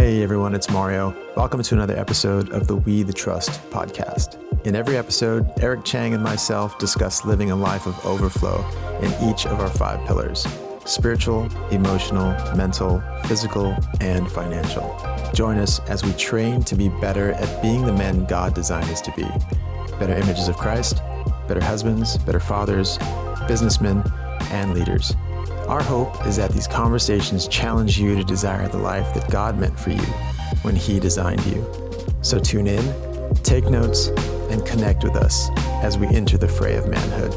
Hey everyone, it's Mario. Welcome to another episode of the We the Trust podcast. In every episode, Eric Chang and myself discuss living a life of overflow in each of our 5 pillars: spiritual, emotional, mental, physical, and financial. Join us as we train to be better at being the men God designed us to be. Better images of Christ, better husbands, better fathers, businessmen, and leaders. Our hope is that these conversations challenge you to desire the life that God meant for you when He designed you. So tune in, take notes, and connect with us as we enter the fray of manhood.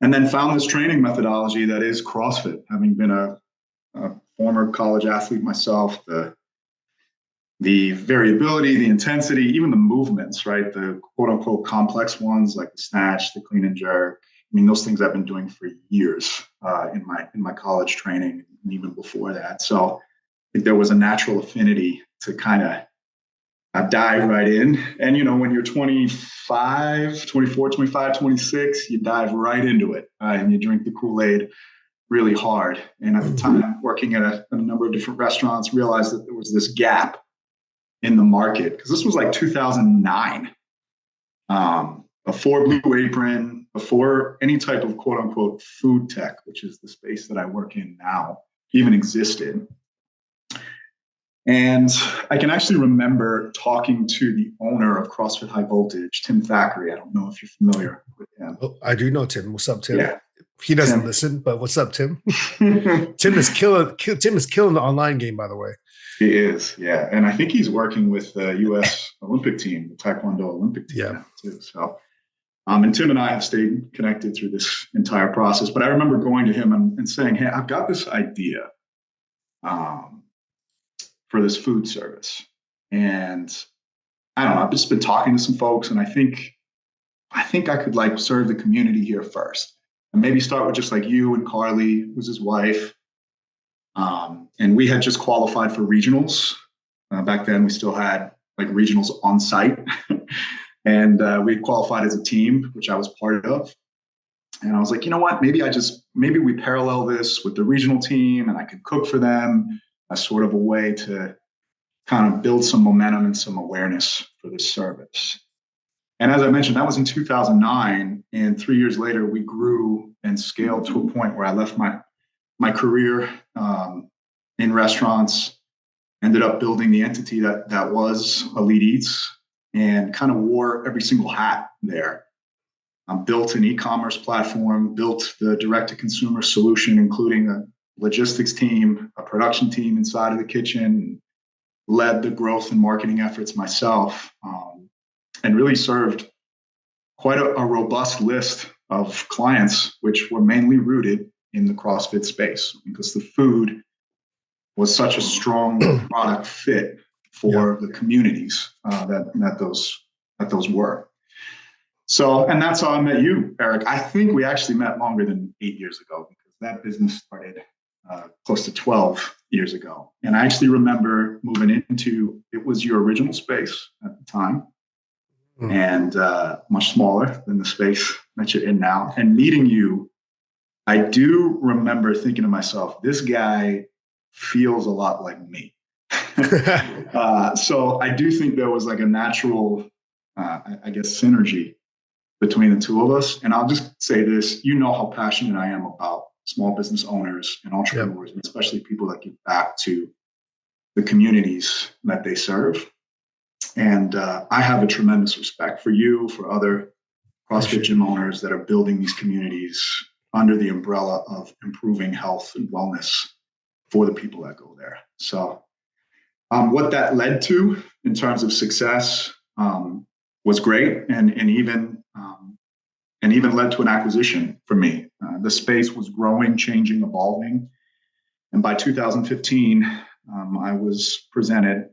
And then found this training methodology that is CrossFit. Having been a former college athlete myself, the variability, the intensity, even the movements, right? The quote unquote complex ones like the snatch, the clean and jerk. I mean, those things I've been doing for years in my college training and even before that. So I think there was a natural affinity to kind of dive right in. And, you know, when you're 24, 25, 26, you dive right into it and you drink the Kool-Aid really hard. And at the time, working at a number of different restaurants, realized that there was this gap in the market, because this was like 2009, before Blue Apron, before any type of quote unquote food tech, which is the space that I work in now, even existed. And I can actually remember talking to the owner of CrossFit High Voltage, Tim Thackeray. I don't know if you're familiar with him. Oh, I do know Tim. What's up, Tim? Yeah. He doesn't listen, but what's up, Tim? Tim is killing the online game, by the way. He is, yeah. And I think he's working with the U.S. Olympic team, the Taekwondo Olympic team now too. So, and Tim and I have stayed connected through this entire process. But I remember going to him and saying, hey, I've got this idea for this food service. And I don't know, I've just been talking to some folks, and I think I could like serve the community here first. And maybe start with just like you and Carly, who's his wife. And we had just qualified for regionals. Back then, we still had like regionals on site. And we qualified as a team, which I was part of. And I was like, you know what, maybe we parallel this with the regional team, and I could cook for them as sort of a way to kind of build some momentum and some awareness for this service. And as I mentioned, that was in 2009. And 3 years later, we grew and scaled to a point where I left my career in restaurants, ended up building the entity that was Elite Eats, and kind of wore every single hat there. Built an e-commerce platform, built the direct-to-consumer solution, including a logistics team, a production team inside of the kitchen, led the growth and marketing efforts myself, and really served quite a robust list of clients, which were mainly rooted in the CrossFit space, because the food was such a strong product fit for the communities that those were. So, and that's how I met you, Eric. I think we actually met longer than 8 years ago, because that business started close to 12 years ago. And I actually remember moving into, it was your original space at the time, and much smaller than the space that you're in now. And meeting you, I do remember thinking to myself, this guy feels a lot like me. So I do think there was like a natural, I guess, synergy between the two of us. And I'll just say this, you know how passionate I am about small business owners and entrepreneurs, and especially people that give back to the communities that they serve. And I have a tremendous respect for you, for other CrossFit gym owners that are building these communities under the umbrella of improving health and wellness for the people that go there. So what that led to in terms of success was great, and even led to an acquisition for me. The space was growing, changing, evolving. And by 2015, I was presented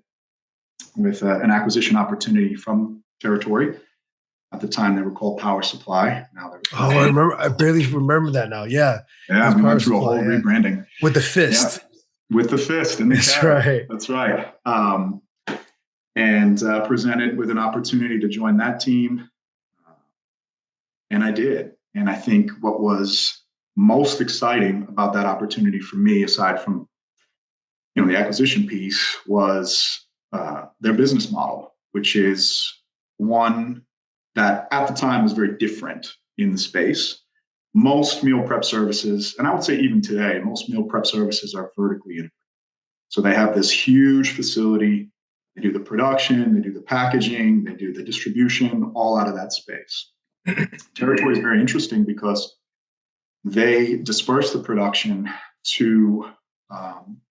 with an acquisition opportunity from Territory. At the time, they were called Power Supply. Now they're I remember. I barely remember that now. Yeah. Yeah, we went through a whole rebranding. With the fist. Yeah, with the fist and the carrot. That's right. And presented with an opportunity to join that team. And I did. And I think what was most exciting about that opportunity for me, aside from the acquisition piece, was their business model, which is one that at the time was very different in the space. Most meal prep services, and I would say even today, most meal prep services are vertically integrated. So they have this huge facility. They do the production, they do the packaging, they do the distribution, all out of that space. Territory is very interesting because they disperse the production to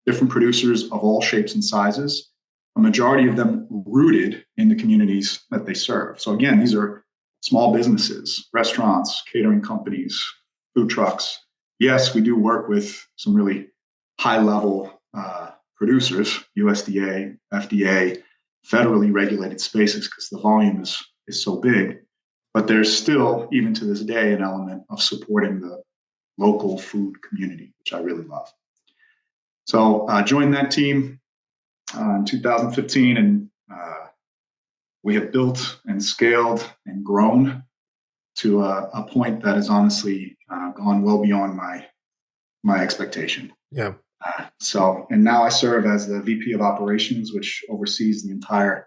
different producers of all shapes and sizes, a majority of them rooted in the communities that they serve. So again, these are small businesses, restaurants, catering companies, food trucks. Yes, we do work with some really high-level producers, USDA, FDA, federally regulated spaces, because the volume is so big. But there's still, even to this day, an element of supporting the local food community, which I really love. So I joined that team in 2015, and we have built and scaled and grown to a point that has honestly gone well beyond my expectation. Yeah. And now I serve as the VP of Operations, which oversees the entire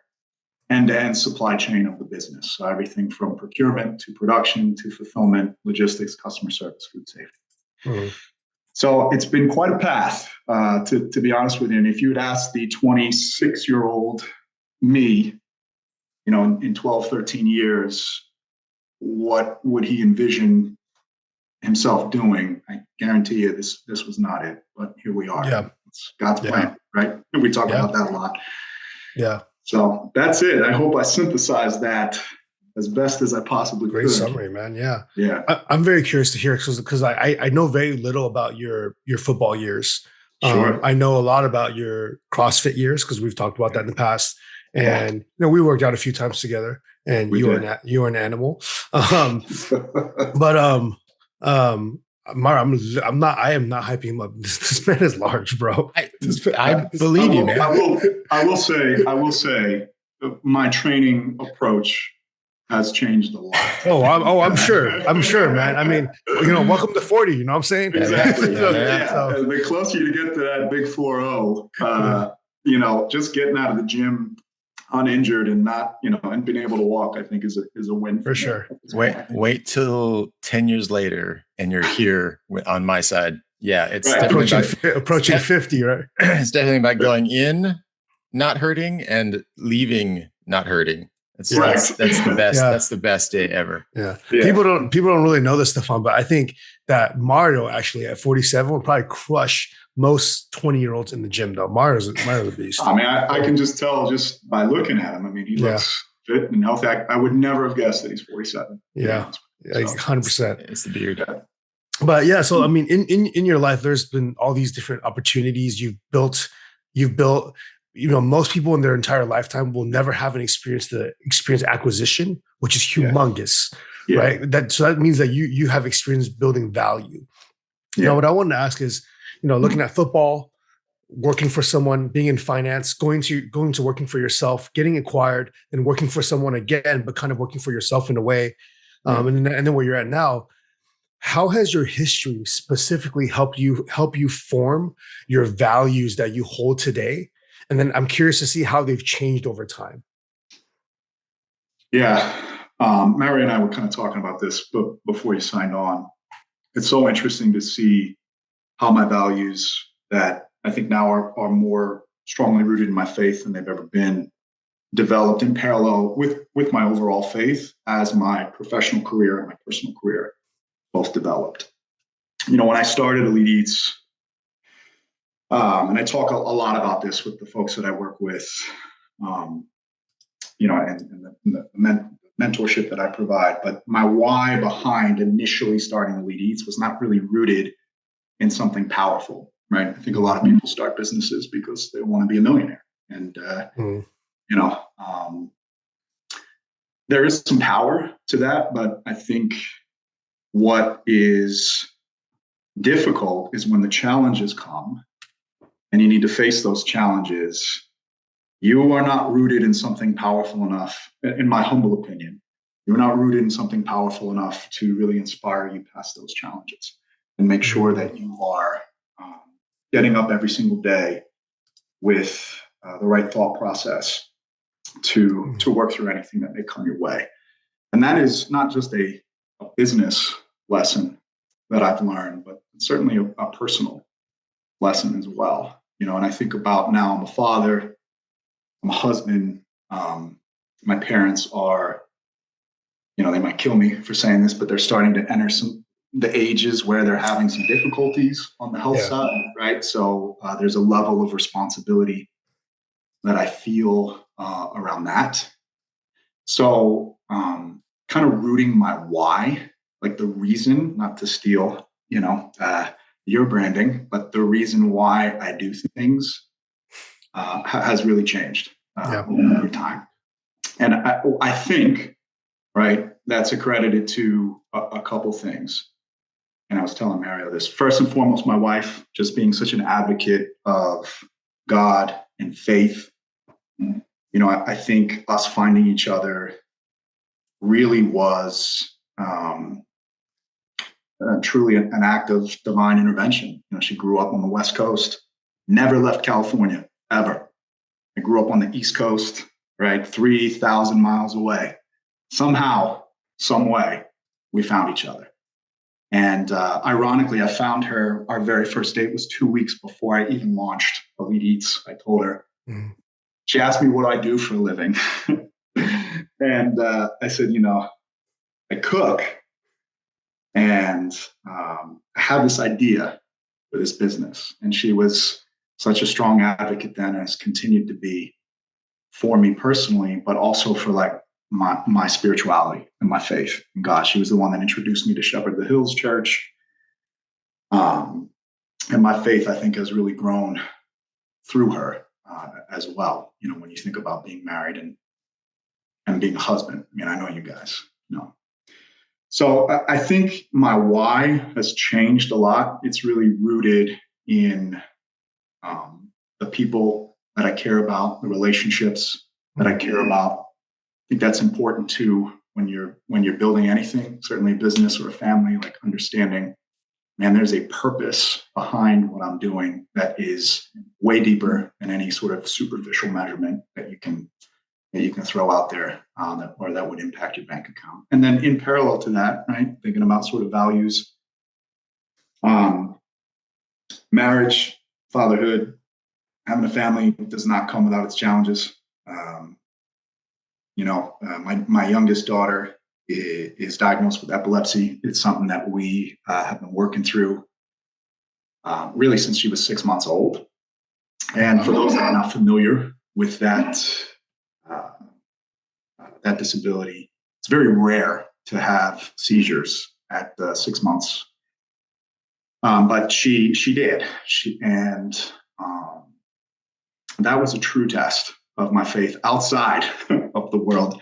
end-to-end supply chain of the business. So everything from procurement to production to fulfillment, logistics, customer service, food safety. Mm-hmm. So it's been quite a path, to be honest with you. And if you had asked the 26-year-old me, in 12, 13 years, what would he envision himself doing? I guarantee you this was not it, but here we are. Yeah. It's God's plan, right? And we talk about that a lot. Yeah. So that's it. I hope I synthesized that as best as I possibly could. Great summary, man. Yeah. Yeah. I'm very curious to hear, because I know very little about your football years. Sure. I know a lot about your CrossFit years, because we've talked about that in the past. And we worked out a few times together, and you were an animal. Mara, I am not hyping him up. This man is large, bro. I believe you, man. I will say my training approach has changed a lot. I'm sure, man. I mean, welcome to 40, you know what I'm saying? Exactly. So, the closer you get to that big 4-0, just getting out of the gym uninjured and not, and being able to walk, I think is a win for sure. Wait till 10 years later and you're here on my side. Yeah, it's right. approaching 50, right? It's definitely about going in, not hurting, and leaving, not hurting. That's the best. Yeah. That's the best day ever. Yeah. People don't really know this, Stefan, but I think that Mario actually at 47 would probably crush most 20-year-olds in the gym, though. Mario's a beast. I mean, I can just tell just by looking at him. I mean, he looks fit and healthy. I would never have guessed that he's 47. Yeah, 100%. It's the beard. But yeah, so I mean, in your life, there's been all these different opportunities you've built. Most people in their entire lifetime will never have an experience acquisition, which is humongous, right? So that means that you have experience building value. Now, what I wanted to ask is, looking at football, working for someone, being in finance, going to working for yourself, getting acquired, and working for someone again, but kind of working for yourself in a way, and then where you're at now. How has your history specifically helped you form your values that you hold today? And then I'm curious to see how they've changed over time. Yeah. Mary and I were kind of talking about this before you signed on. It's so interesting to see how my values that I think now are more strongly rooted in my faith than they've ever been, developed in parallel with my overall faith as my professional career and my personal career both developed. When I started Elite Eats, and I talk a lot about this with the folks that I work with, and the mentorship that I provide. But my why behind initially starting Elite Eats was not really rooted in something powerful, right? I think a lot of people start businesses because they want to be a millionaire. And, there is some power to that, but I think what is difficult is when the challenges come and you need to face those challenges, you are not rooted in something powerful enough, in my humble opinion. You're not rooted in something powerful enough to really inspire you past those challenges. and make sure that you are getting up every single day with the right thought process to work through anything that may come your way. And that is not just a business lesson that I've learned, but certainly a personal lesson as well. And I think about now I'm a father, I'm a husband. My parents are, they might kill me for saying this, but they're starting to enter the ages where they're having some difficulties on the health side, right? So there's a level of responsibility that I feel around that. So kind of rooting my why, like the reason, not to steal, your branding, but the reason why I do things has really changed over time. And I think, right, that's accredited to a couple things. And I was telling Mario this. First and foremost, my wife, just being such an advocate of God and faith. I think us finding each other really was truly an act of divine intervention. She grew up on the West Coast, never left California, ever. I grew up on the East Coast, right, 3,000 miles away. Somehow, some way, we found each other. And ironically, I found her, our very first date was 2 weeks before I even launched Elite Eats. I told her, she asked me what I do for a living. And I said, I cook. And I have this idea for this business. And she was such a strong advocate then, and has continued to be for me personally, but also for like my spirituality and my faith in God. She was the one that introduced me to Shepard the Hills Church. And my faith, I think, has really grown through her as well. When you think about being married and being a husband, I know you guys know. So I think my why has changed a lot. It's really rooted in the people that I care about, the relationships that I care about. I think that's important too when you're building anything, certainly a business or a family, like understanding, man, there's a purpose behind what I'm doing that is way deeper than any sort of superficial measurement that you can throw out there that would impact your bank account. And then in parallel to that, right, thinking about sort of values, marriage, fatherhood, having a family does not come without its challenges. My youngest daughter is diagnosed with epilepsy. It's something that we have been working through really since she was 6 months old. And for those that are not familiar with that disability, it's very rare to have seizures at 6 months. But she did. That was a true test of my faith outside of the world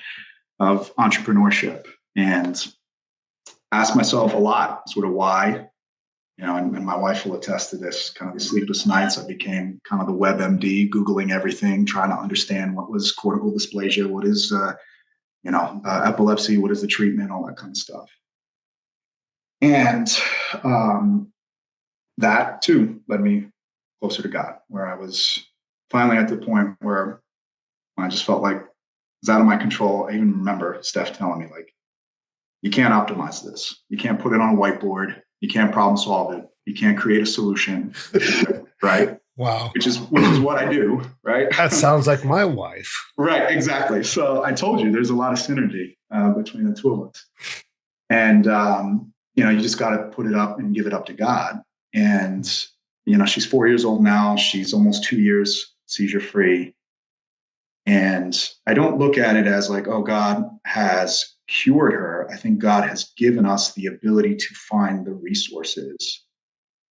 of entrepreneurship, and asked myself a lot, sort of why, and my wife will attest to this, kind of the sleepless nights. I became kind of the WebMD, Googling everything, trying to understand what was cortical dysplasia, what is, epilepsy, what is the treatment, all that kind of stuff. And that too led me closer to God, where I was finally at the point where I just felt like it's out of my control. I even remember Steph telling me, like, you can't optimize this. You can't put it on a whiteboard. You can't problem solve it. You can't create a solution, right? Wow. Which is what I do, right? That sounds like my wife. Right, exactly. So I told you there's a lot of synergy between the two of us. And, you just got to put it up and give it up to God. And, she's 4 years old now. She's almost 2 years seizure free. And I don't look at it as like, oh, God has cured her. I think God has given us the ability to find the resources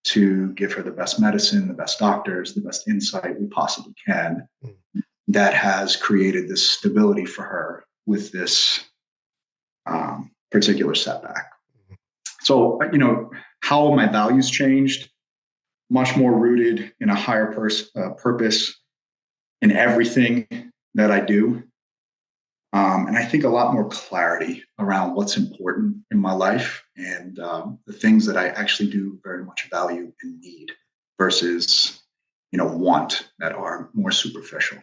to give her the best medicine, the best doctors, the best insight we possibly can. That has created this stability for her with this particular setback. So, how have my values changed? Much more rooted in a higher purpose in everything that I do. And I think a lot more clarity around what's important in my life and the things that I actually do very much value and need versus, want, that are more superficial.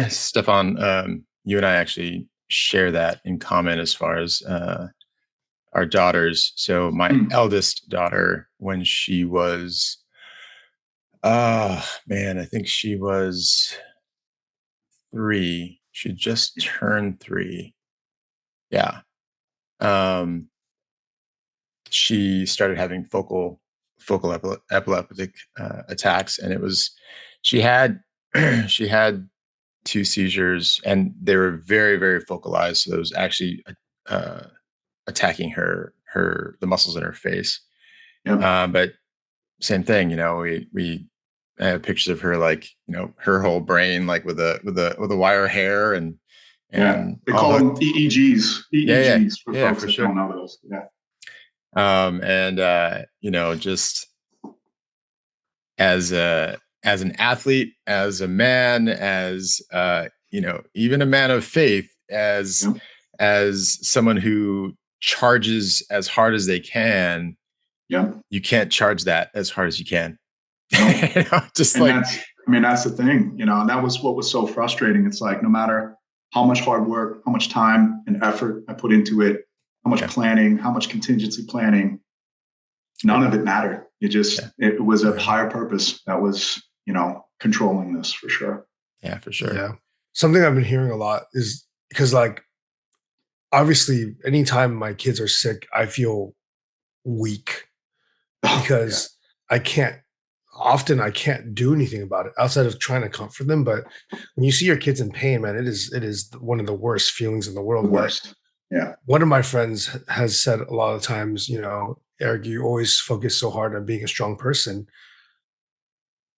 Stefan, you and I actually share that in common as far as our daughters. So my eldest daughter, when she was, I think she was 3. She just turned 3. Yeah. She started having focal epileptic attacks, and she had she had 2 seizures, and they were very, very focalized. So it was actually attacking the muscles in her face. Yep. But same thing, we have pictures of her, like, her whole brain, like with a wire hair, and they call them EEGs. EEGs for folks for that sure. don't know those. Yeah. Just as an athlete, as a man, as even a man of faith, as someone who charges as hard as they can, you can't charge that as hard as you can. That's the thing, and that was what was so frustrating. It's like, no matter how much hard work, how much time and effort I put into it, how much planning, how much contingency planning, none of it mattered. It was a higher purpose that was, controlling this, for sure. Yeah, for sure. Yeah. Something I've been hearing a lot is because, like, obviously anytime my kids are sick, I feel weak because I can't do anything about it outside of trying to comfort them. But when you see your kids in pain, man, it is one of the worst feelings in the world. The worst. Yeah. One of my friends has said a lot of times, Eric, you always focus so hard on being a strong person.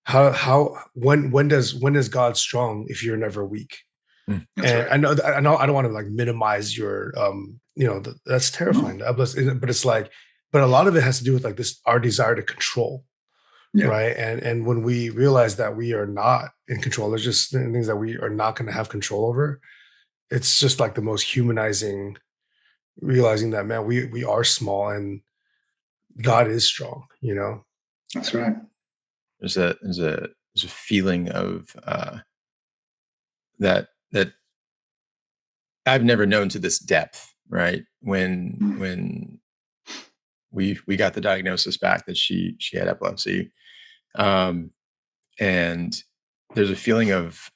When is God strong if you're never weak? And right. I know I don't want to, like, minimize your that's terrifying. But it's like, but a lot of it has to do with, like, our desire to control. Yeah. Right. And when we realize that we are not in control, there's just things that we are not going to have control over. It's just like the most humanizing, realizing that, man, we are small and God is strong, That's right. There's a feeling of that I've never known to this depth, right? When we got the diagnosis back that she had epilepsy, and there's a feeling of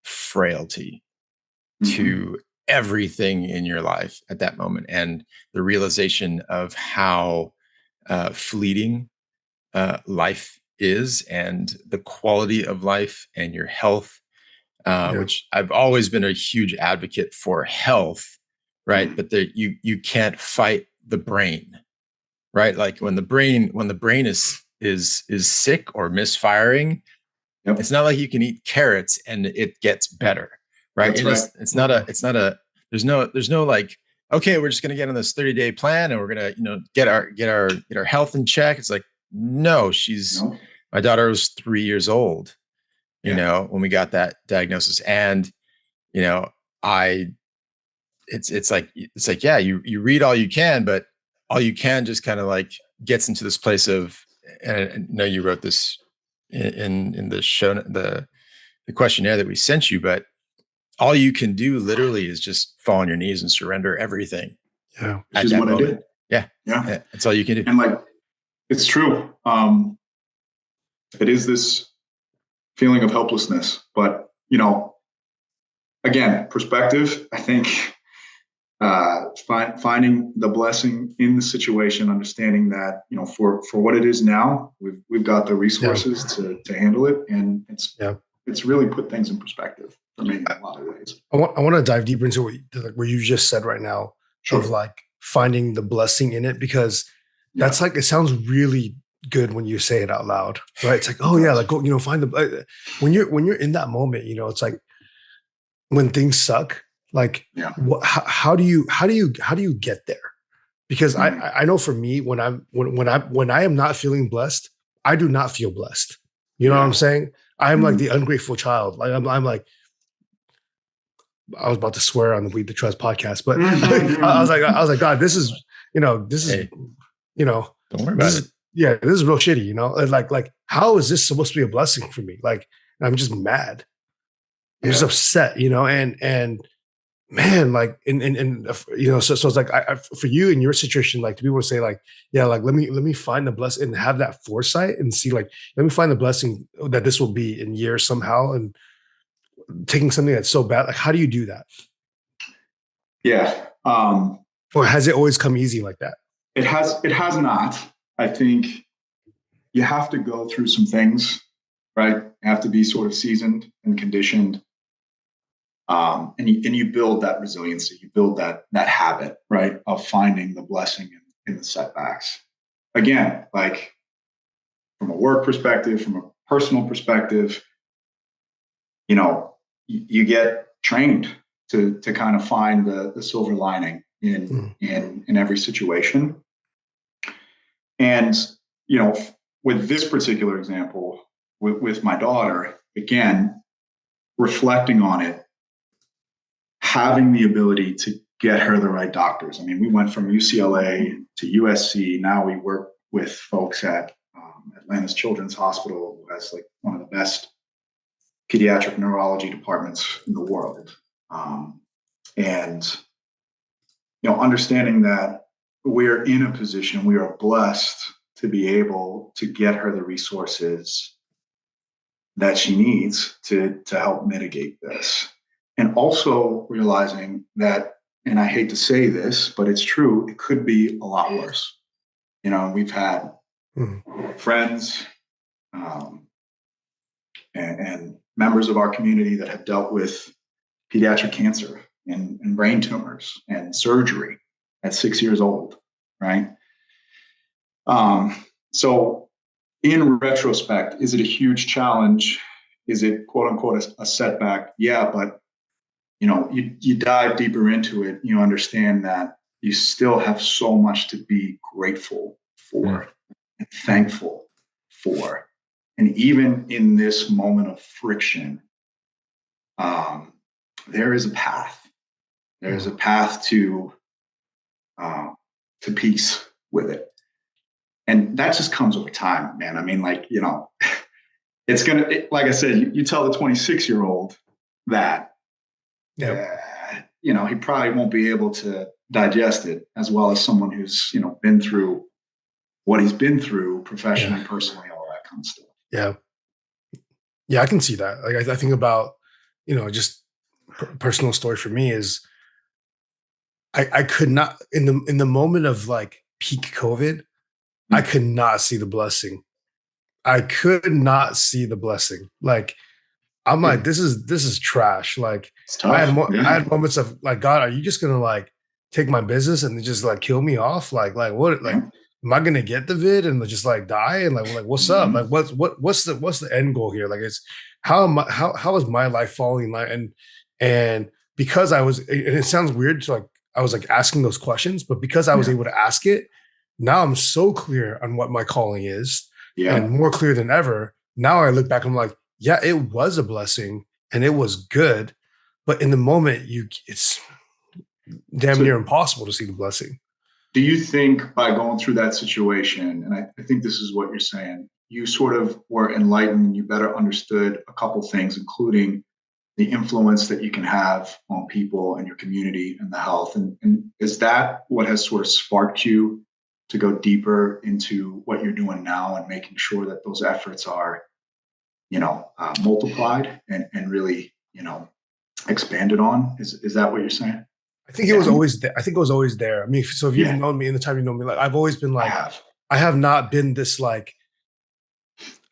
frailty to everything in your life at that moment, and the realization of how fleeting life is, and the quality of life and your health, which I've always been a huge advocate for health, right? But you can't fight the brain, right? Like when the brain is sick or misfiring, it's not like you can eat carrots and it gets better, right? It's not a there's no like, okay, we're just going to get on this 30-day plan and we're going to, get our health in check. It's like, no, my daughter was 3 years old, when we got that diagnosis. And, it's like, yeah, you read all you can, but all you can just kind of like gets into this place of, and I know you wrote this in the show, the questionnaire that we sent you, but all you can do literally is just fall on your knees and surrender everything. Yeah. Which is what I did. Yeah. That's all you can do. And, like, it's true. It is this feeling of helplessness, but, again, perspective, I think, finding the blessing in the situation, understanding that, for what it is now, we've got the resources to handle it. And it's really put things in perspective for me in a lot of ways. I want to dive deeper into what you just said right now, of like finding the blessing in it, because that's like, it sounds really good when you say it out loud, right? It's like, oh yeah, like, go, find the, when you're in that moment, it's like when things suck, like, how do you get there? Because I know for me, when I am not feeling blessed, I do not feel blessed. You know what I'm saying? I'm like the ungrateful child. Like I'm like, I was about to swear on the We the Trust podcast, but I was like, God, this is, Hey, don't worry about it. This is real shitty, And like, how is this supposed to be a blessing for me? Like, I'm just mad. I'm just upset, and man, like, so it's like, for you in your situation, like, to be able to say like, yeah, like, let me find the blessing and have that foresight and see, like, let me find the blessing that this will be in years somehow, and taking something that's so bad. Like, how do you do that? Yeah. Or has it always come easy like that? It has not. I think you have to go through some things, right? You have to be sort of seasoned and conditioned. And you build that resiliency, you build that habit, right, of finding the blessing in the setbacks. Again, like, from a work perspective, from a personal perspective, you get trained to kind of find the silver lining in every situation. And with this particular example, with my daughter, again, reflecting on it, having the ability to get her the right doctors. I mean, we went from UCLA to USC. Now we work with folks at Atlanta's Children's Hospital, who has like one of the best pediatric neurology departments in the world. And understanding that we're in a position, we are blessed to be able to get her the resources that she needs to help mitigate this. And also realizing that, and I hate to say this, but it's true, it could be a lot worse. We've had friends and members of our community that have dealt with pediatric cancer and brain tumors and surgery at 6 years old, right? So in retrospect, is it a huge challenge? Is it, quote unquote, a setback? Yeah, but you dive deeper into it, you understand that you still have so much to be grateful for and thankful for. And even in this moment of friction, there is a path. There is a path to peace with it. And that just comes over time, man. I mean, like, it's like I said, you tell the 26-year-old that, he probably won't be able to digest it as well as someone who's, been through what he's been through professionally, personally, all that kind of stuff. Yeah. Yeah, I can see that. Like, I think about, just personal story for me is I could not, in the moment of like peak COVID, I could not see the blessing. I could not see the blessing. Like, I'm like, this is trash. Like, I had moments of like, God, are you just gonna like take my business and just like kill me off? Like what? Like, am I gonna get the vid and just like die? And like what's up? Like, what's the end goal here? Like, it's how is my life falling? Like, and because I was, and it sounds weird to like, I was like asking those questions, but because I was able to ask it, now I'm so clear on what my calling is, and more clear than ever. Now I look back, I'm like, yeah, it was a blessing and it was good, but in the moment, it's damn near impossible to see the blessing. Do you think by going through that situation, and I think this is what you're saying, you sort of were enlightened, you better understood a couple things, including the influence that you can have on people and your community and the health? And is that what has sort of sparked you to go deeper into what you're doing now and making sure that those efforts are, multiplied and really, expanded on? Is that what you're saying? I think it was always there. I think it was always there. I mean, so if you've known me in the time you know me, like, I've always been like, I have not been this like,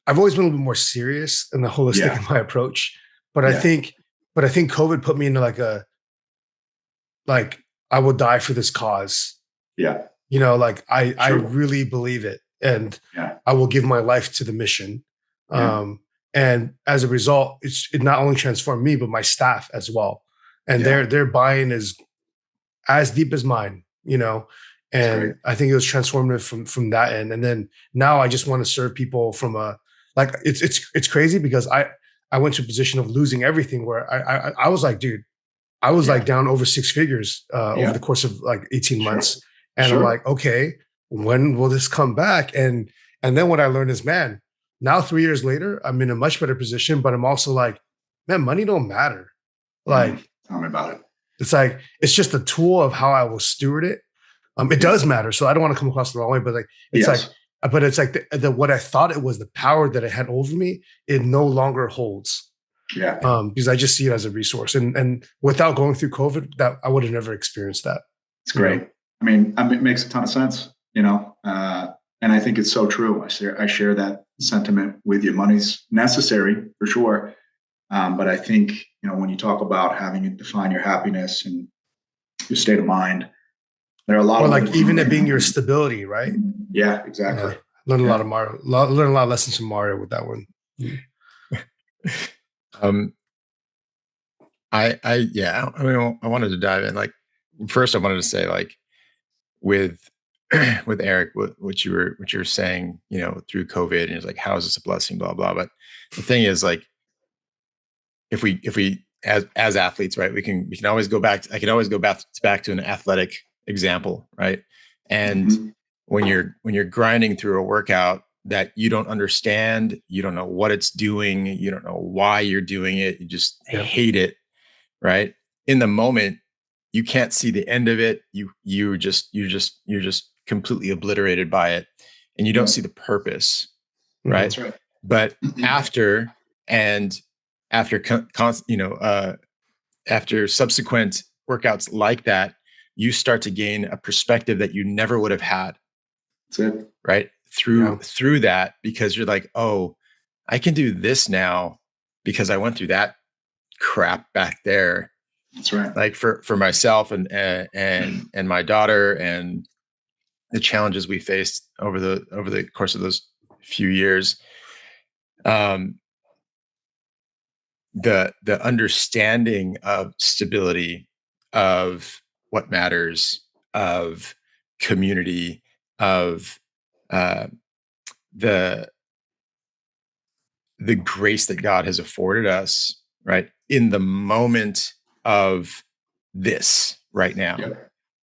I've always been a little bit more serious and the holistic in my approach. But I think COVID put me into like I will die for this cause. Yeah. Like I really believe it, and I will give my life to the mission. And as a result, it not only transformed me, but my staff as well. And their buy-in is as deep as mine, and I think it was transformative from that end. And then now I just want to serve people from it's crazy because I went to a position of losing everything where I was like, dude, I was like down over 6 figures over the course of like 18 months. And I'm like, okay, when will this come back? And then what I learned is, man, now 3 years later, I'm in a much better position, but I'm also like, man, money don't matter. Like, tell me about it. It's like, it's just a tool of how I will steward it. It does matter. So I don't want to come across the wrong way, but like, it's like the what I thought it was, the power that it had over me, it no longer holds. Yeah. Because I just see it as a resource. And without going through COVID, that I would have never experienced that. It's great. Know? I mean, it makes a ton of sense, you know, and I think it's so true. I share that sentiment with you. Money's necessary for sure. But I think, you know, when you talk about having it define your happiness and your state of mind, there are a lot of like even it being your stability, right? Yeah, exactly. Yeah. Learned a lot of Mario. Learned a lot of lessons from Mario with that one. I wanted to dive in. Like, first, I wanted to say, like, with Eric, what you were saying, you know, through COVID, and it's like, how is this a blessing? Blah blah. But the thing is, like, if we as athletes, right, we can always go back. I can always go back to an athletic example, right? And when you're grinding through a workout that you don't understand, you don't know what it's doing, you don't know why you're doing it, you just hate it, right? In the moment, you can't see the end of it. You're just completely obliterated by it, and you don't see the purpose, right? That's right. But after subsequent workouts like that, you start to gain a perspective that you never would have had. That's it. Right? Through that, because you're like, oh, I can do this now because I went through that crap back there. That's right. Like for myself and my daughter, and the challenges we faced over the course of those few years. The understanding of stability, of what matters, of community, of the grace that God has afforded us, right, in the moment of this right now,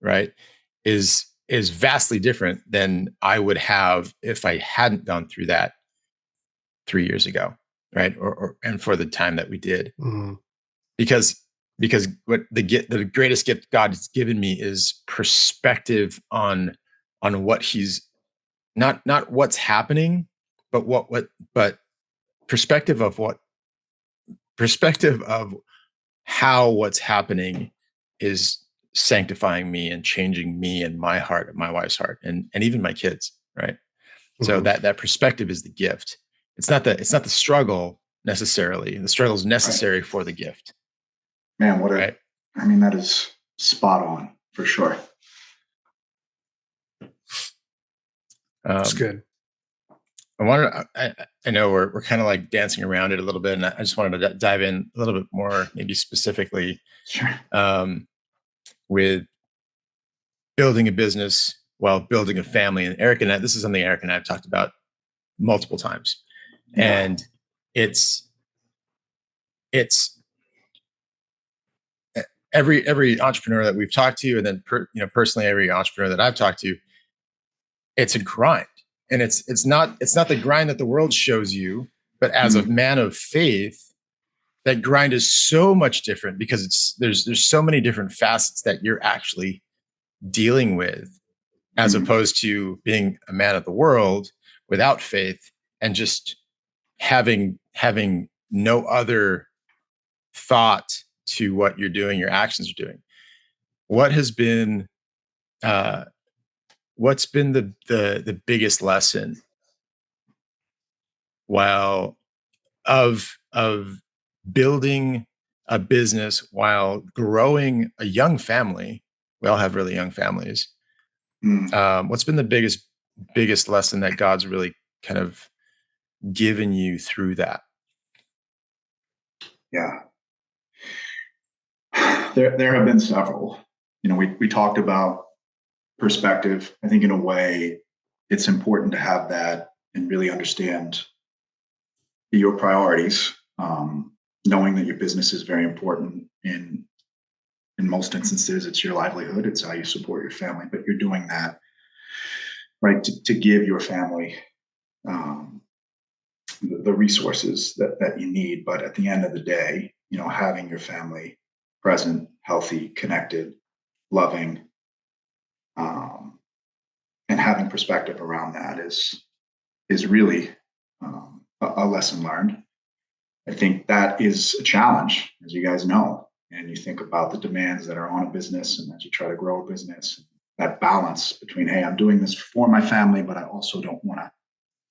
right, is vastly different than I would have if I hadn't gone through that 3 years ago, right, and for the time that we did, because what the greatest gift God has given me is perspective on what He's not what's happening, but but perspective of how what's happening is sanctifying me and changing me and my heart and my wife's heart and even my kids, right? So that perspective is the gift. It's not the struggle necessarily. The struggle is necessary for the gift. Man, I mean, that is spot on for sure. That's good. I know we're kind of like dancing around it a little bit, and I just wanted to dive in a little bit more, maybe specifically, with building a business while building a family. And this is something Eric and I have talked about multiple times, and it's every entrepreneur that we've talked to, and then personally every entrepreneur that I've talked to, it's a grind. And it's not the grind that the world shows you, but as a man of faith, that grind is so much different, because there's so many different facets that you're actually dealing with, as opposed to being a man of the world without faith and just having no other thought to what you're doing, your actions are doing. What's been the biggest lesson of building a business while growing a young family? We all have really young families. What's been the biggest lesson that God's really kind of given you through that? Yeah. There have been several. We talked about perspective. I think in a way it's important to have that and really understand your priorities, knowing that your business is very important in in most instances, it's your livelihood. It's how you support your family, but you're doing that, right, to give your family the resources that you need. But at the end of the day, having your family present, healthy, connected, loving, and having perspective around that is really a lesson learned. I think that is a challenge, as you guys know. And you think about the demands that are on a business, and as you try to grow a business, that balance between, hey, I'm doing this for my family, but I also don't want to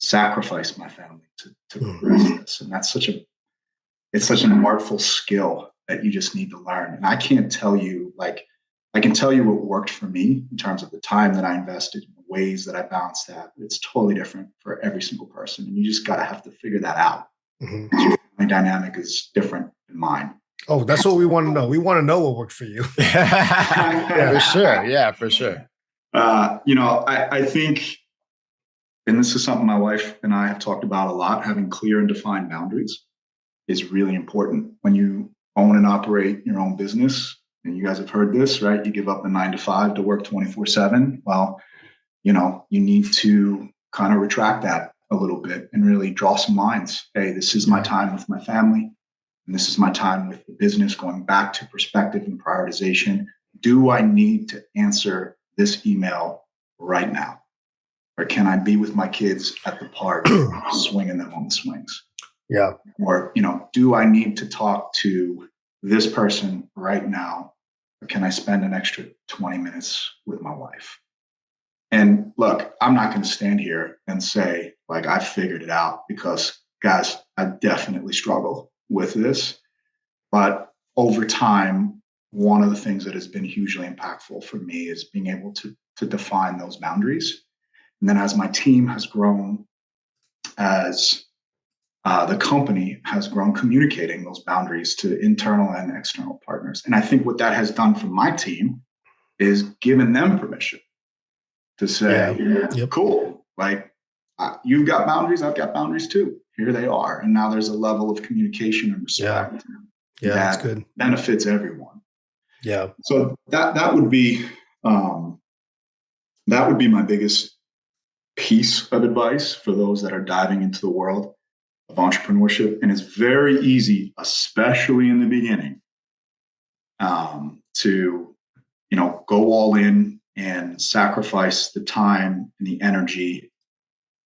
sacrifice my family to progress this. And it's such an artful skill that you just need to learn. And I can't tell you, I can tell you what worked for me in terms of the time that I invested, the ways that I balanced that. It's totally different for every single person. And you just have to figure that out. My dynamic is different than mine. Oh, that's what we want to know. We want to know what worked for you. For sure. Yeah, for sure. I think, and this is something my wife and I have talked about a lot, having clear and defined boundaries is really important. When you own and operate your own business, and you guys have heard this, right? You give up the 9 to 5 to work 24/7. Well, you need to kind of retract that a little bit and really draw some lines. Hey, this is my time with my family, and this is my time with the business, going back to perspective and prioritization. Do I need to answer this email right now? Or can I be with my kids at the park, swinging them on the swings? Yeah. Or, do I need to talk to this person right now? Or can I spend an extra 20 minutes with my wife? And look, I'm not going to stand here and say, I figured it out, because, guys, I definitely struggle with this. But over time, one of the things that has been hugely impactful for me is being able to define those boundaries. And then as my team has grown, as the company has grown, communicating those boundaries to internal and external partners. And I think what that has done for my team is given them permission to say, cool, you've got boundaries, I've got boundaries too. Here they are. And now there's a level of communication and respect that that's good. benefits everyone. Yeah. So that would be my biggest piece of advice for those that are diving into the world of entrepreneurship. And it's very easy, especially in the beginning, to go all in and sacrifice the time and the energy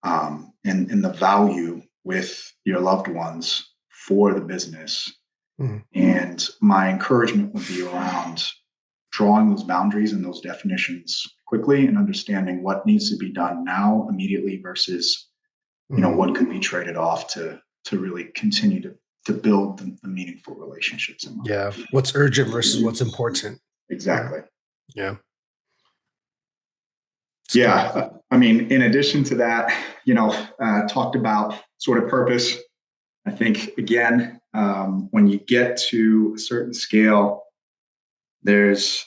and the value with your loved ones for the business. And my encouragement would be around drawing those boundaries and those definitions quickly, and understanding what needs to be done now immediately versus what could be traded off to really continue to build the meaningful relationships in life. What's urgent versus what's important. Exactly. Yeah. I mean, in addition to that, talked about sort of purpose. I think, again, when you get to a certain scale, there's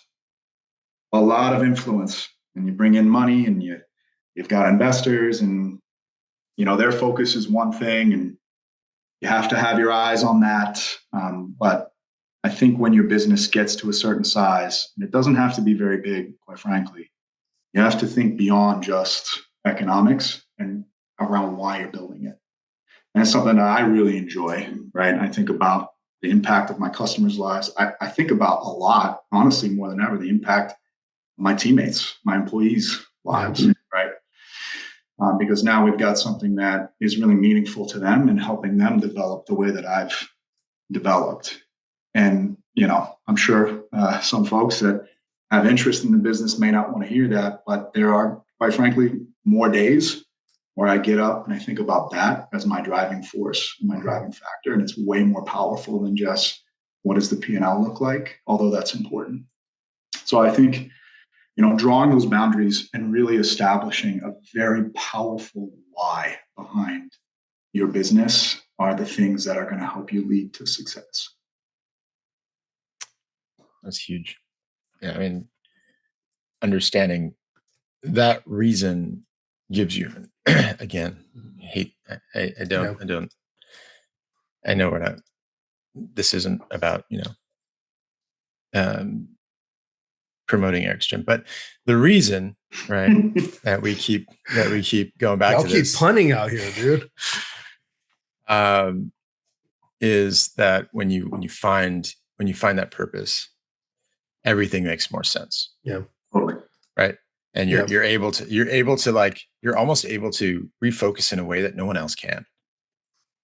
a lot of influence, and you bring in money, and you've got investors, and their focus is one thing, and you have to have your eyes on that. But I think when your business gets to a certain size, and it doesn't have to be very big, quite frankly, you have to think beyond just economics and around why you're building it. And it's something that I really enjoy, right? I think about the impact of my customers' lives. I think about a lot, honestly, more than ever, the impact of my teammates, my employees' lives, right? Because now we've got something that is really meaningful to them and helping them develop the way that I've developed. And, I'm sure some folks that have interest in the business may not want to hear that, but there are, quite frankly, more days where I get up and I think about that as my driving force, my driving factor. And it's way more powerful than just what does the P&L look like, although that's important. So I think, drawing those boundaries and really establishing a very powerful why behind your business are the things that are going to help you lead to success. That's huge. Yeah, I mean, understanding that reason gives you, again, I know we're not, this isn't about, promoting Eric's gym. But the reason, right, that we keep going back Y'all to keep this, punning out here, dude. is that when you find that purpose, everything makes more sense. Yeah. Totally. Right. And you're almost able to refocus in a way that no one else can,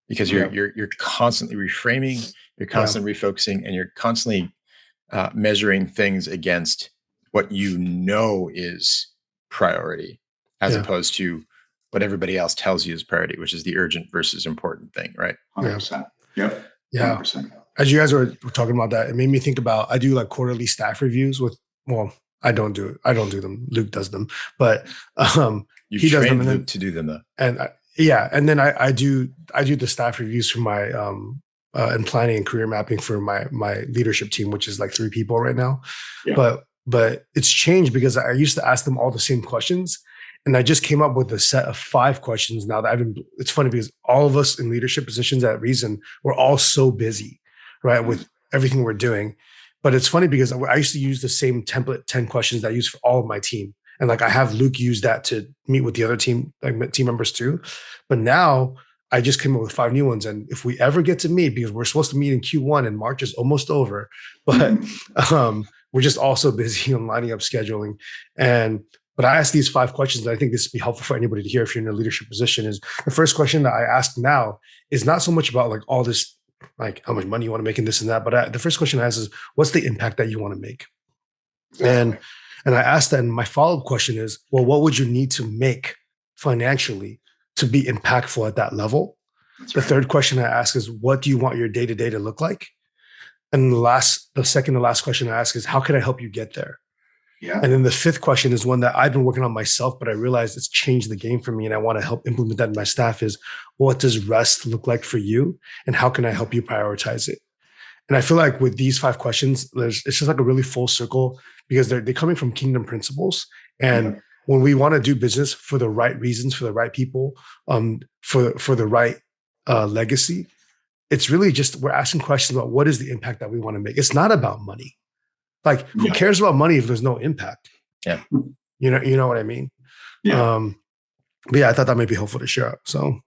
because you're constantly reframing, you're constantly refocusing, and you're constantly measuring things against what you know is priority, as opposed to what everybody else tells you is priority, which is the urgent versus important thing, right? 100%. Yep. Yeah. 100%. As you guys were talking about that, it made me think about, I do like quarterly staff reviews with, well, I don't do them. Luke does them, but he does them. Luke to do them though. And and then I do the staff reviews for my and planning and career mapping for my leadership team, which is like 3 people right now. Yeah. But it's changed because I used to ask them all the same questions, and I just came up with a set of 5 questions now that it's funny because all of us in leadership positions at Reason, we're all so busy, right, with everything we're doing. But it's funny because I used to use the same template, 10 questions that I use for all of my team. And like I have Luke use that to meet with the other team, like team members too. But now I just came up with 5 new ones. And if we ever get to meet, because we're supposed to meet in Q1 and March is almost over, but we're just also busy on lining up scheduling. But I asked these 5 questions that I think this would be helpful for anybody to hear if you're in a leadership position. Is the first question that I ask now is not so much about like all this, like how much money you want to make in this and that, but the first question I ask is, what's the impact that you want to make? And I asked that, and my follow-up question is, well, what would you need to make financially to be impactful at that level? The third question I ask is, what do you want your day-to-day to look like? And the second to last question I ask is, how can I help you get there? Yeah. And then the 5th question is one that I've been working on myself, but I realized it's changed the game for me, and I want to help implement that in my staff is, what does rest look like for you? And how can I help you prioritize it? And I feel like with these 5 questions, it's just like a really full circle, because they're coming from kingdom principles. And when we want to do business for the right reasons, for the right people, for the right legacy, it's really just, we're asking questions about what is the impact that we want to make. It's not about money. Like, who cares about money if there's no impact? Yeah. You know what I mean? Yeah. But yeah, I thought that might be helpful to share. So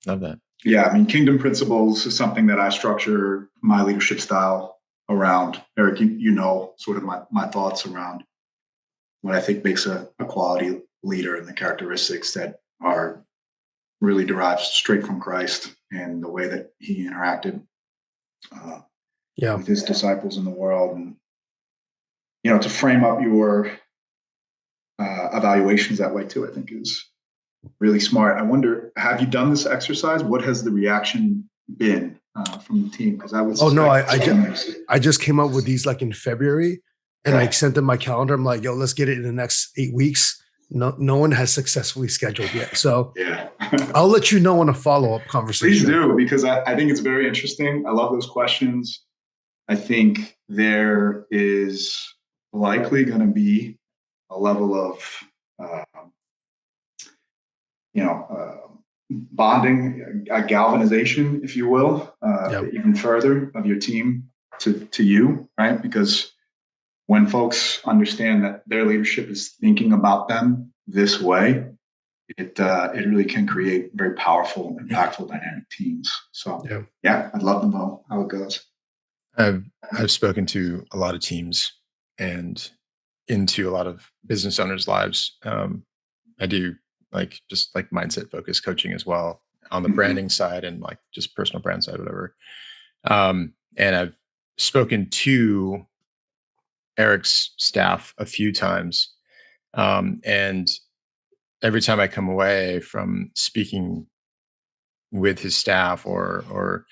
love that. Yeah. I mean, kingdom principles is something that I structure my leadership style around. Eric, you know, sort of my thoughts around what I think makes a quality leader, and the characteristics that are really derived straight from Christ and the way that he interacted with his disciples in the world. And, you know, to frame up your evaluations that way too, I think is really smart. I wonder, have you done this exercise? What has the reaction been from the team? Because I was I just came up with these like in February, and I sent them my calendar. I'm like, yo, let's get it in the next 8 weeks. No one has successfully scheduled yet. So I'll let you know on a follow-up conversation. Please do, because I think it's very interesting. I love those questions. I think there is likely going to be a level of, bonding, galvanization, if you will, even further of your team to you, right? Because when folks understand that their leadership is thinking about them this way, it really can create very powerful, impactful, dynamic teams. So I'd love to know how it goes. I've spoken to a lot of teams and into a lot of business owners' lives. I do just mindset focused coaching as well on the branding side and like just personal brand side, whatever. And I've spoken to Eric's staff a few times. And every time I come away from speaking with his staff or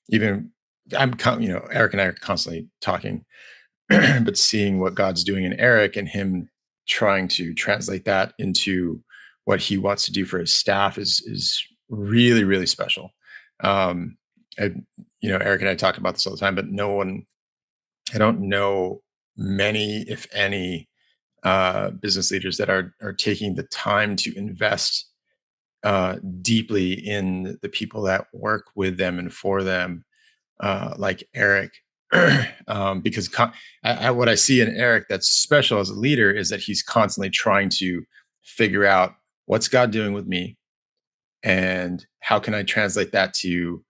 even Eric and I are constantly talking, but seeing what God's doing in Eric and him trying to translate that into what he wants to do for his staff is really, really special. Eric and I talk about this all the time, but I don't know many, if any, business leaders that are taking the time to invest deeply in the people that work with them and for them, like Eric. because what I see in Eric that's special as a leader is that he's constantly trying to figure out what's God doing with me, and how can I translate that to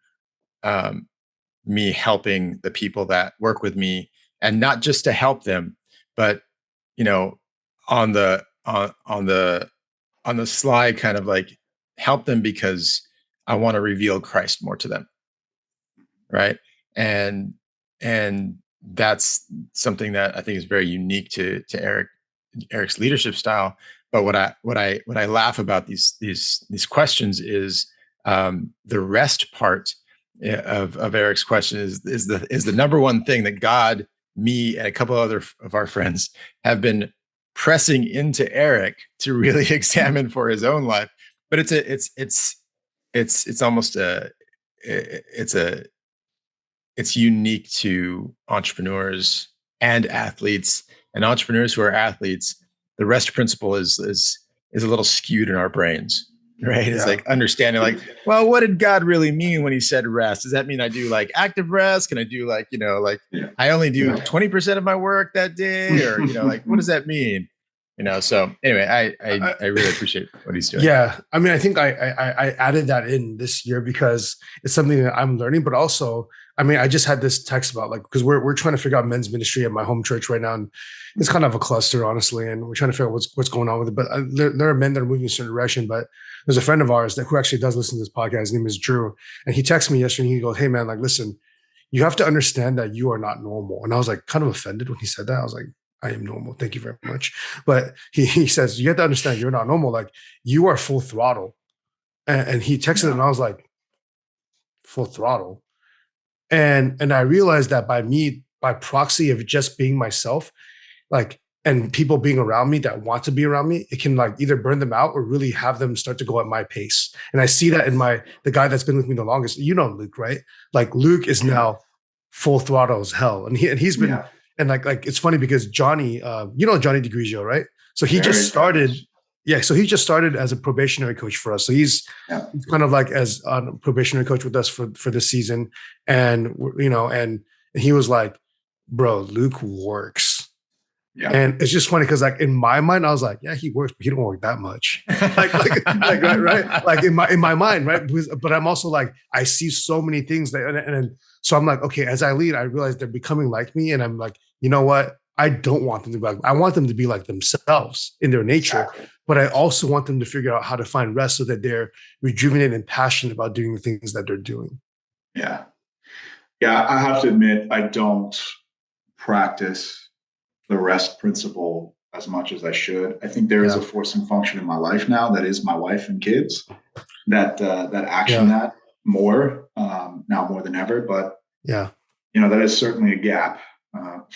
me helping the people that work with me, and not just to help them, but on the slide, kind of like help them because I want to reveal Christ more to them, right? And that's something that I think is very unique to Eric's leadership style. But what I laugh about these questions is the rest part of Eric's question is the number one thing that God, me, and a couple other of our friends have been pressing into Eric to really examine for his own life. But it's unique to entrepreneurs and athletes, and entrepreneurs who are athletes. The rest principle is a little skewed in our brains, right? It's like understanding, like, well, what did God really mean when he said rest? Does that mean I do like active rest? Can I do like, I only do 20% of my work that day? Or, like, what does that mean? So anyway, I really appreciate what he's doing. Yeah. I mean, I think I added that in this year because it's something that I'm learning, but also, I mean, I just had this text about because we're trying to figure out men's ministry at my home church right now. And it's kind of a cluster, honestly. And we're trying to figure out what's going on with it. But there are men that are moving in a certain direction. But there's a friend of ours who actually does listen to this podcast. His name is Drew. And he texted me yesterday and he goes, "Hey man, like, listen, you have to understand that you are not normal." And I was like kind of offended when he said that. I was like, I am normal. Thank you very much. But he says, you have to understand you're not normal. Like, you are full throttle. And he texted it and I was like, full throttle. And I realized that by proxy of just being myself, like, and people being around me that want to be around me, it can like either burn them out or really have them start to go at my pace. And I see that in the guy that's been with me the longest, Luke, right? Like, Luke is now full throttle as hell. And he's been, and like it's funny because Johnny, Johnny DeGrigio, right? So he just started. Yeah, so he just started as a probationary coach for us. So he's kind of like as a probationary coach with us for this season. And, and he was like, bro, Luke works. Yeah. And it's just funny because like in my mind, I was like, yeah, he works, but he don't work that much. right? Like in my mind, right? But I'm also like, I see so many things that, and so I'm like, okay, as I lead, I realize they're becoming like me. And I'm like, you know what? I don't want them to be like, I want them to be like themselves in their nature. Exactly. But I also want them to figure out how to find rest so that they're rejuvenated and passionate about doing the things that they're doing. Yeah. Yeah. I have to admit, I don't practice the rest principle as much as I should. I think there is a forcing function in my life now that is my wife and kids that action that more now more than ever. But that is certainly a gap.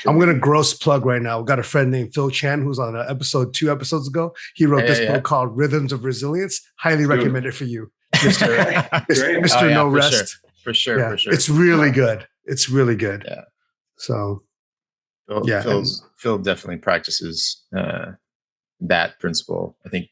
I'm going to gross plug right now. We've got a friend named Phil Chan who's on episode 2 episodes ago. He wrote this book called Rhythms of Resilience. Highly recommend it for you, Mr. No Rest. For sure. It's really good. It's really good. Yeah. So, Phil definitely practices that principle. I think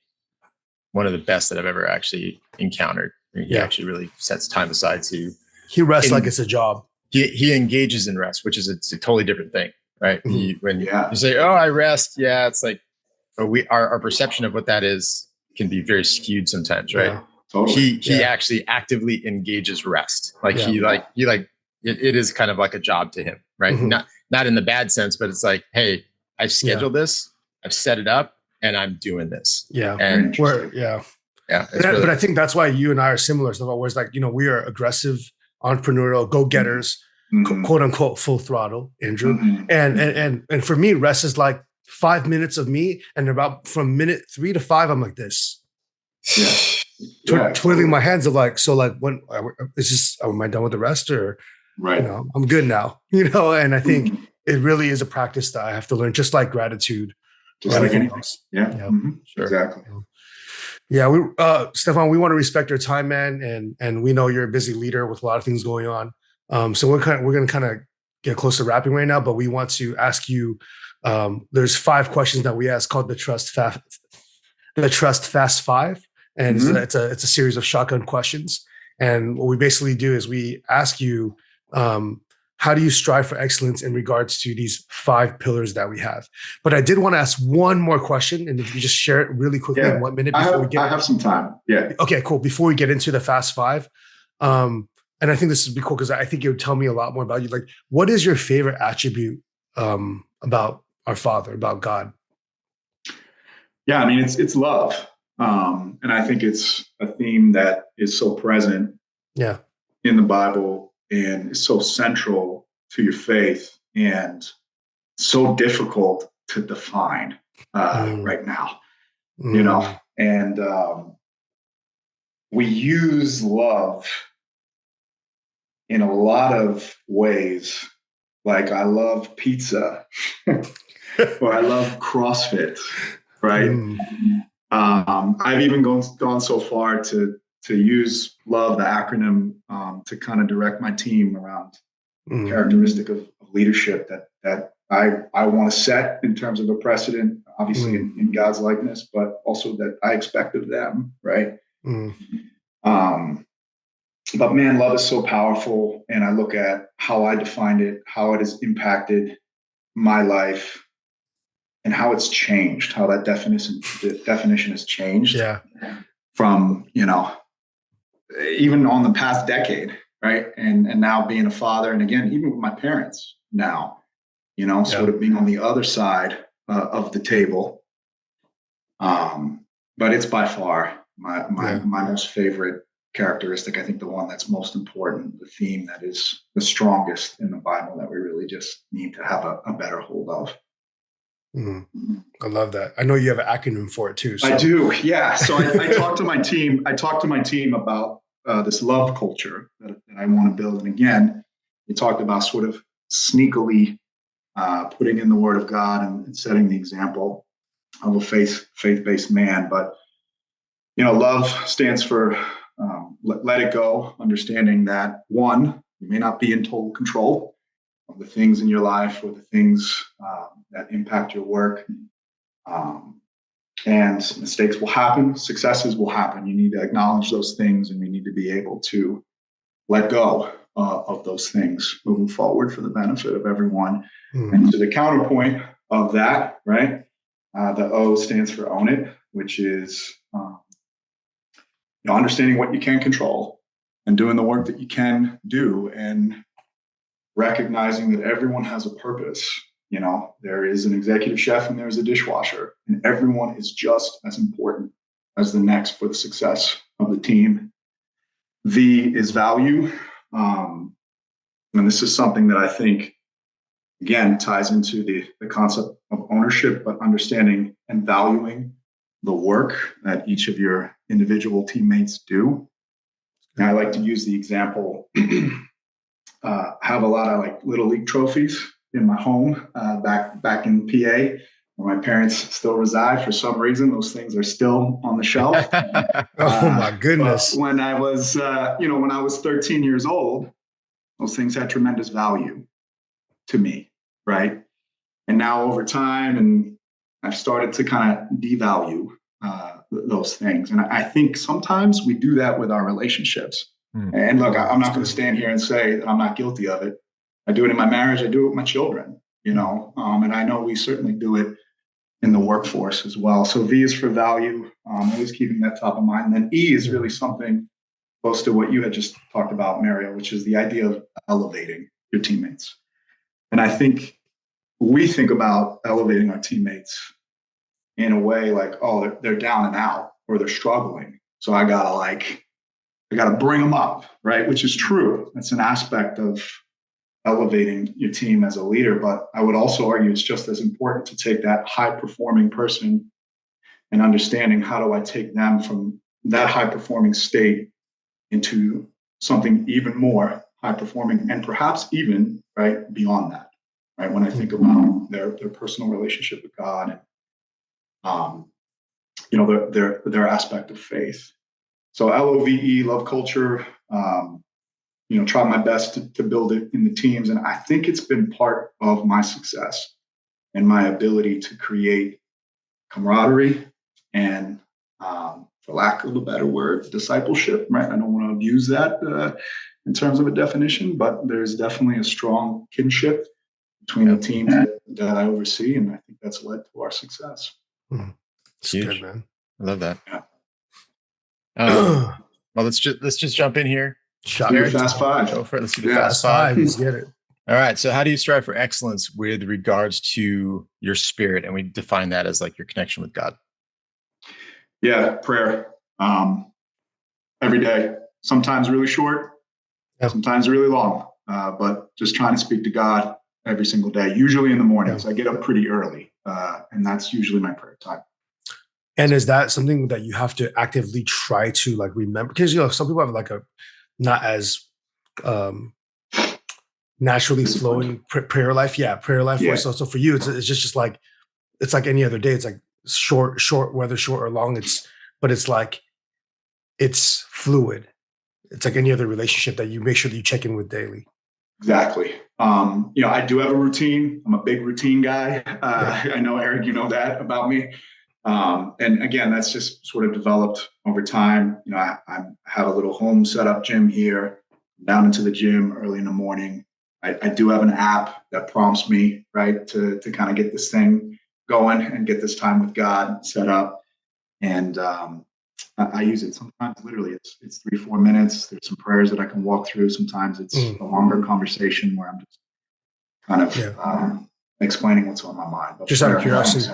one of the best that I've ever actually encountered. He actually really sets time aside to. He rests like it's a job. He engages in rest, which is a totally different thing, right? Mm-hmm. When you say, "Oh, I rest," it's like, our perception of what that is can be very skewed sometimes, right? Yeah, totally. He actually actively engages rest, like it is kind of like a job to him, right? Mm-hmm. Not in the bad sense, but it's like, hey, I've scheduled this, I've set it up, and I'm doing this. Yeah, and but I think that's why you and I are similar. So always like, we are aggressive, entrepreneurial, go-getters, quote unquote, full throttle, Andrew. Mm-hmm. And for me, rest is like 5 minutes of me, and about from minute 3 to 5, I'm like this. Twiddling my hands of like, so like when is this, am I done with the rest or I'm good now, and I think it really is a practice that I have to learn, just like gratitude. Just like anything else. Yeah. Mm-hmm. Sure. Exactly. Yeah, Stefan, we want to respect your time, man, and we know you're a busy leader with a lot of things going on. So we're going to kind of get close to wrapping right now, but we want to ask you. There's 5 questions that we ask called the Trust Fast 5, and it's a series of shotgun questions. And what we basically do is we ask you how do you strive for excellence in regards to these 5 pillars that we have? But I did want to ask one more question, and if you just share it really quickly in 1 minute before we get. I have some time. Yeah. Okay, cool. Before we get into the Fast 5, and I think this would be cool because I think it would tell me a lot more about you. Like, what is your favorite attribute about our Father, about God? Yeah, I mean, it's love, and I think it's a theme that is so present. Yeah. In the Bible, and is so central to your faith and so difficult to define right now, you know, and we use love in a lot of ways. Like, I love pizza or I love CrossFit, right? I've even gone so far to use love, the acronym, to kind of direct my team around characteristic of leadership that I want to set in terms of a precedent, obviously in God's likeness, but also that I expect of them, right? But man, love is so powerful, and I look at how I defined it, how it has impacted my life, and how it's changed, how that definition has changed from, you know, even on the past decade, right? And now being a father, and again, even with my parents now, you know, sort of being on the other side of the table. But it's by far my most favorite characteristic. I think the one that's most important, the theme that is the strongest in the Bible that we really just need to have a better hold of. I love that. I know you have an acronym for it too. So. I do. Yeah. So I talked to my team. I talked to my team about this love culture that I want to build. And again, you talked about sort of sneakily putting in the Word of God and setting the example of a faith-based man. But, you know, love stands for let it go, understanding that, one, you may not be in total control of the things in your life or the things that impact your work. And mistakes will happen, successes will happen. You need to acknowledge those things, and you need to be able to let go of those things moving forward for the benefit of everyone. And to the counterpoint of that, right, the O stands for own it, which is understanding what you can control and doing the work that you can do, and recognizing that everyone has a purpose. You know, there is an executive chef and there's a dishwasher, and everyone is just as important as the next for the success of the team. V is value. And this is something that I think, again, ties into the concept of ownership, but understanding and valuing the work that each of your individual teammates do. And I like to use the example, have a lot of like little league trophies in my home back in PA, where my parents still reside. For some reason, those things are still on the shelf. Oh my goodness! When I was, when I was 13 years old, those things had tremendous value to me, right? And now over time, and I've started to kind of devalue those things. And I think sometimes we do that with our relationships. And look, I'm not going to stand here and say that I'm not guilty of it. I do it in my marriage. I do it with my children, and I know we certainly do it in the workforce as well. So V is for value, always keeping that top of mind. And then E is really something close to what you had just talked about, Mario, which is the idea of elevating your teammates. And I think we think about elevating our teammates in a way like, oh, they're down and out, or they're struggling, so I gotta bring them up, right? Which is true. That's an aspect of elevating your team as a leader. But I would also argue it's just as important to take that high-performing person and understanding, how do I take them from that high-performing state into something even more high-performing, and perhaps even right beyond that, right? When I think about their personal relationship with God, and their aspect of faith. So LOVE, love culture. Try my best to build it in the teams. And I think it's been part of my success and my ability to create camaraderie and, for lack of a better word, discipleship, right? I don't want to use that in terms of a definition, but there's definitely a strong kinship between the teams that I oversee, and I think that's led to our success. It's huge, good, man. I love that. Yeah. Well, let's just jump in here. Do fast five. Go for it. Let's do the fast five. Let's get it. All right. So how do you strive for excellence with regards to your spirit? And we define that as like your connection with God. Yeah, prayer. Every day. Sometimes really short, sometimes really long. But just trying to speak to God every single day, usually in the mornings. I get up pretty early, and that's usually my prayer time. And is that something that you have to actively try to like remember? Because some people have like a not as naturally flowing prayer life. Yeah, prayer life. Yeah. So for you, it's just like it's like any other day. It's like short, whether short or long. It's fluid. It's like any other relationship that you make sure that you check in with daily. Exactly. I do have a routine. I'm a big routine guy. I know, Eric, you know that about me. And again, that's just sort of developed over time. I have a little home setup gym here, down into the gym early in the morning. I do have an app that prompts me, right, to kind of get this thing going and get this time with God set up. And I use it sometimes. Literally, it's 3-4 minutes. There's some prayers that I can walk through. Sometimes it's a longer conversation where I'm just kind of explaining what's on my mind. But just out of curiosity,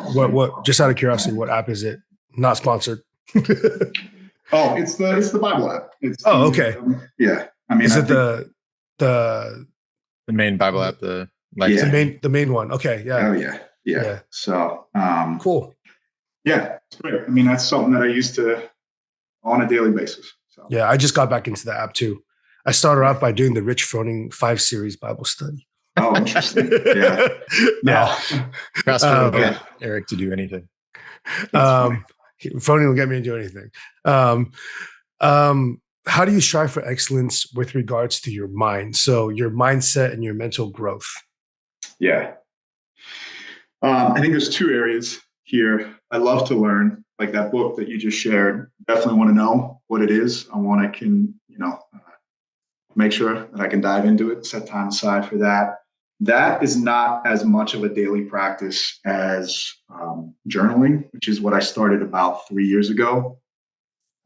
what app is it? Not sponsored. Oh, it's the Bible app. Okay. I mean, is it the main Bible app? The main one. Okay. Yeah. Oh yeah. So cool. Yeah, it's great. I mean, that's something that I used to on a daily basis. So yeah, I just got back into the app too. I started out by doing the Rich Froning 5 series Bible study. Oh, interesting. Yeah. Yeah. CrossFit will get Eric to do anything. Froning will get me to do anything. How do you strive for excellence with regards to your mind? So your mindset and your mental growth. Yeah. I think there's 2 areas here. I love to learn, like that book that you just shared. Definitely want to know what it is. I can make sure that I can dive into it, set time aside for that. That is not as much of a daily practice as journaling, which is what I started about 3 years ago.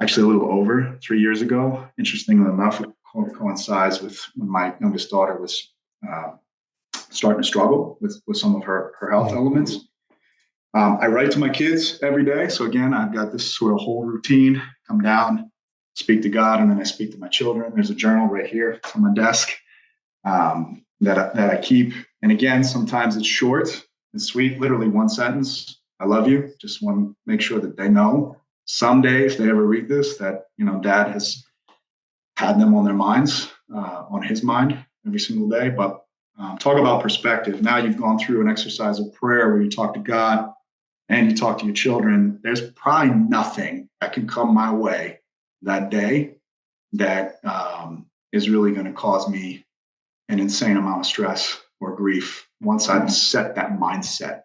Actually, a little over 3 years ago. Interestingly enough, it coincides with when my youngest daughter was starting to struggle with some of her health elements. I write to my kids every day. So again, I've got this sort of whole routine. Come down, speak to God, and then I speak to my children. There's a journal right here on my desk that I keep. And again, sometimes it's short and sweet, literally 1 sentence. I love you. Just want to make sure that they know someday, if they ever read this, that Dad has had them on their minds, on his mind every single day. But talk about perspective. Now you've gone through an exercise of prayer where you talk to God and you talk to your children. There's probably nothing that can come my way that day that is really going to cause me an insane amount of stress or grief once I've set that mindset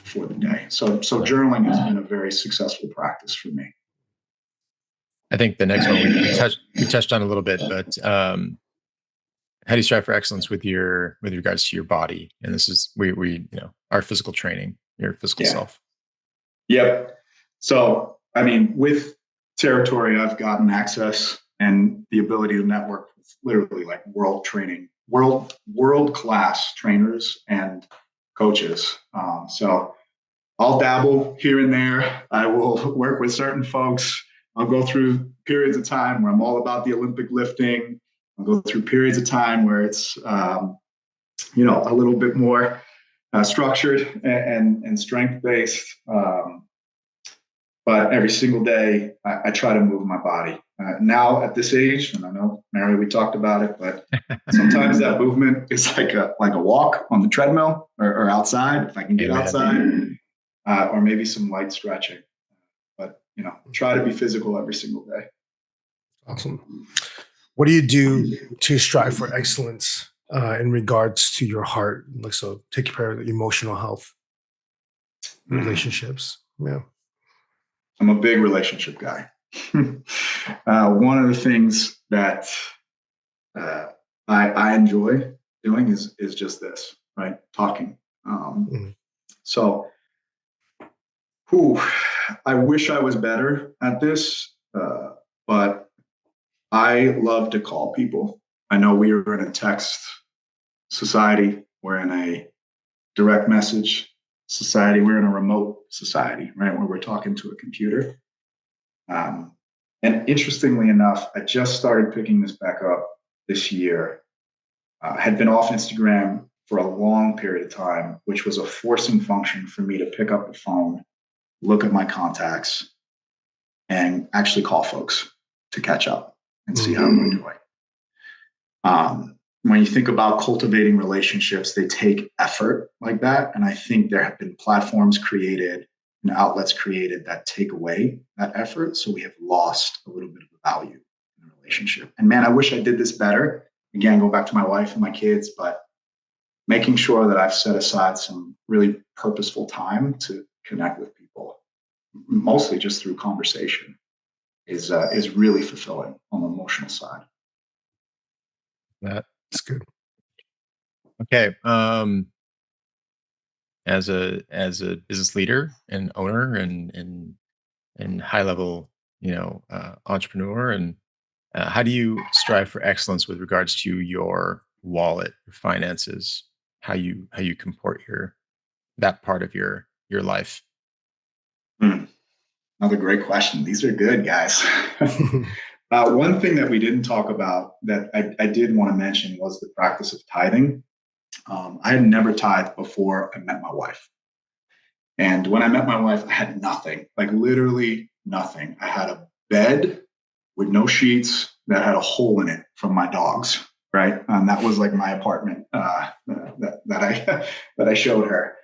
for the day. So journaling has been a very successful practice for me. I think the next one we touched on a little bit, but how do you strive for excellence with regards to your body? And this is our physical training, your physical self. Yep. So I mean, with Territory, I've gotten access and the ability to network with literally like world class trainers and coaches. So I'll dabble here and there. I will work with certain folks. I'll go through periods of time where I'm all about the Olympic lifting. I'll go through periods of time where it's, a little bit more structured and strength-based. But every single day, I try to move my body. Now at this age, and I know, Mary, we talked about it, but sometimes that movement is like a walk on the treadmill or outside, if I can get outside, or maybe some light stretching. But, try to be physical every single day. Awesome. What do you do to strive for excellence in regards to your heart? Like, so take care of the emotional health, relationships. Yeah. I'm a big relationship guy. One of the things that I enjoy doing is just this, right? Talking. So, I wish I was better at this, but I love to call people. I know we are in a text society. We're in a direct message society. We're in a remote society, right? Where we're talking to a computer. And interestingly enough, I just started picking this back up this year. I had been off Instagram for a long period of time, which was a forcing function for me to pick up the phone, look at my contacts, and actually call folks to catch up and see how we're doing. When you think about cultivating relationships, they take effort like that. And I think there have been platforms created and outlets created that take away that effort. So we have lost a little bit of the value in the relationship. And man, I wish I did this better. Again, go back to my wife and my kids, but making sure that I've set aside some really purposeful time to connect with people, mostly just through conversation, is really fulfilling on the emotional side. That's good. Okay. As a business leader and owner and high level, entrepreneur, and how do you strive for excellence with regards to your wallet, your finances, how you comport that part of your life? Another great question. These are good, guys. One thing that we didn't talk about that I did want to mention was the practice of tithing. I had never tithed before I met my wife. And when I met my wife, I had nothing, like literally nothing. I had a bed with no sheets that had a hole in it from my dogs, right? And that was like my apartment that I showed her.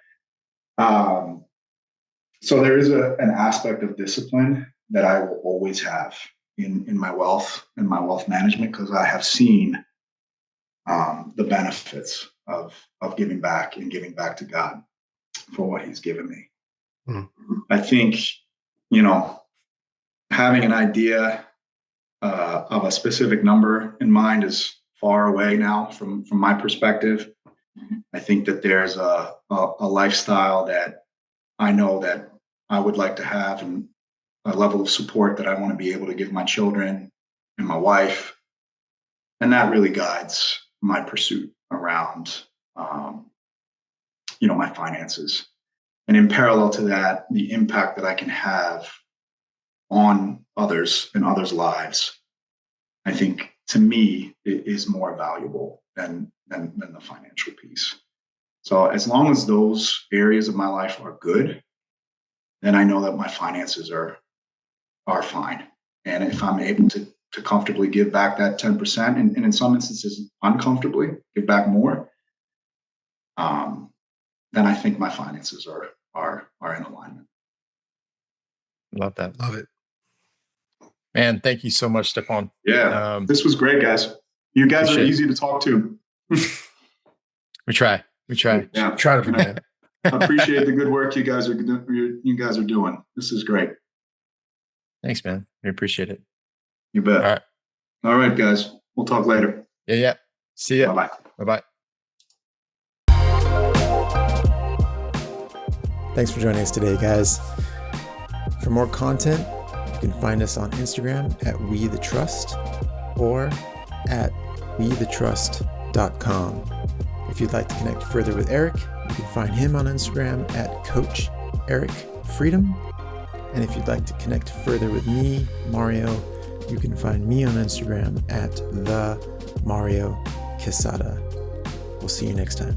So there is an aspect of discipline that I will always have in my wealth and my wealth management, because I have seen the benefits of giving back and giving back to God for what He's given me. I think, having an idea of a specific number in mind is far away now from my perspective. I think that there's a lifestyle that I know that I would like to have, and a level of support that I want to be able to give my children and my wife. And that really guides my pursuit around, my finances. And in parallel to that, the impact that I can have on others and others' lives, I think to me, it is more valuable than the financial piece. So as long as those areas of my life are good, then I know that my finances are fine. And if I'm able to comfortably give back that 10%, and in some instances uncomfortably give back more, then I think my finances are in alignment. Love that. Love it. Man, thank you so much, Stefan. Yeah, this was great, guys. You guys are easy to talk to. We try. Yeah, Try to be man. I appreciate the good work you guys are doing. This is great. Thanks, man. We appreciate it. You bet. All right, guys. We'll talk later. Yeah. See ya. Bye-bye. Bye-bye. Thanks for joining us today, guys. For more content, you can find us on Instagram at WeTheTrust or at WeTheTrust.com. If you'd like to connect further with Eric, you can find him on Instagram at Coach Eric Freedom. And if you'd like to connect further with me, Mario, you can find me on Instagram at the Mario Quesada. We'll see you next time.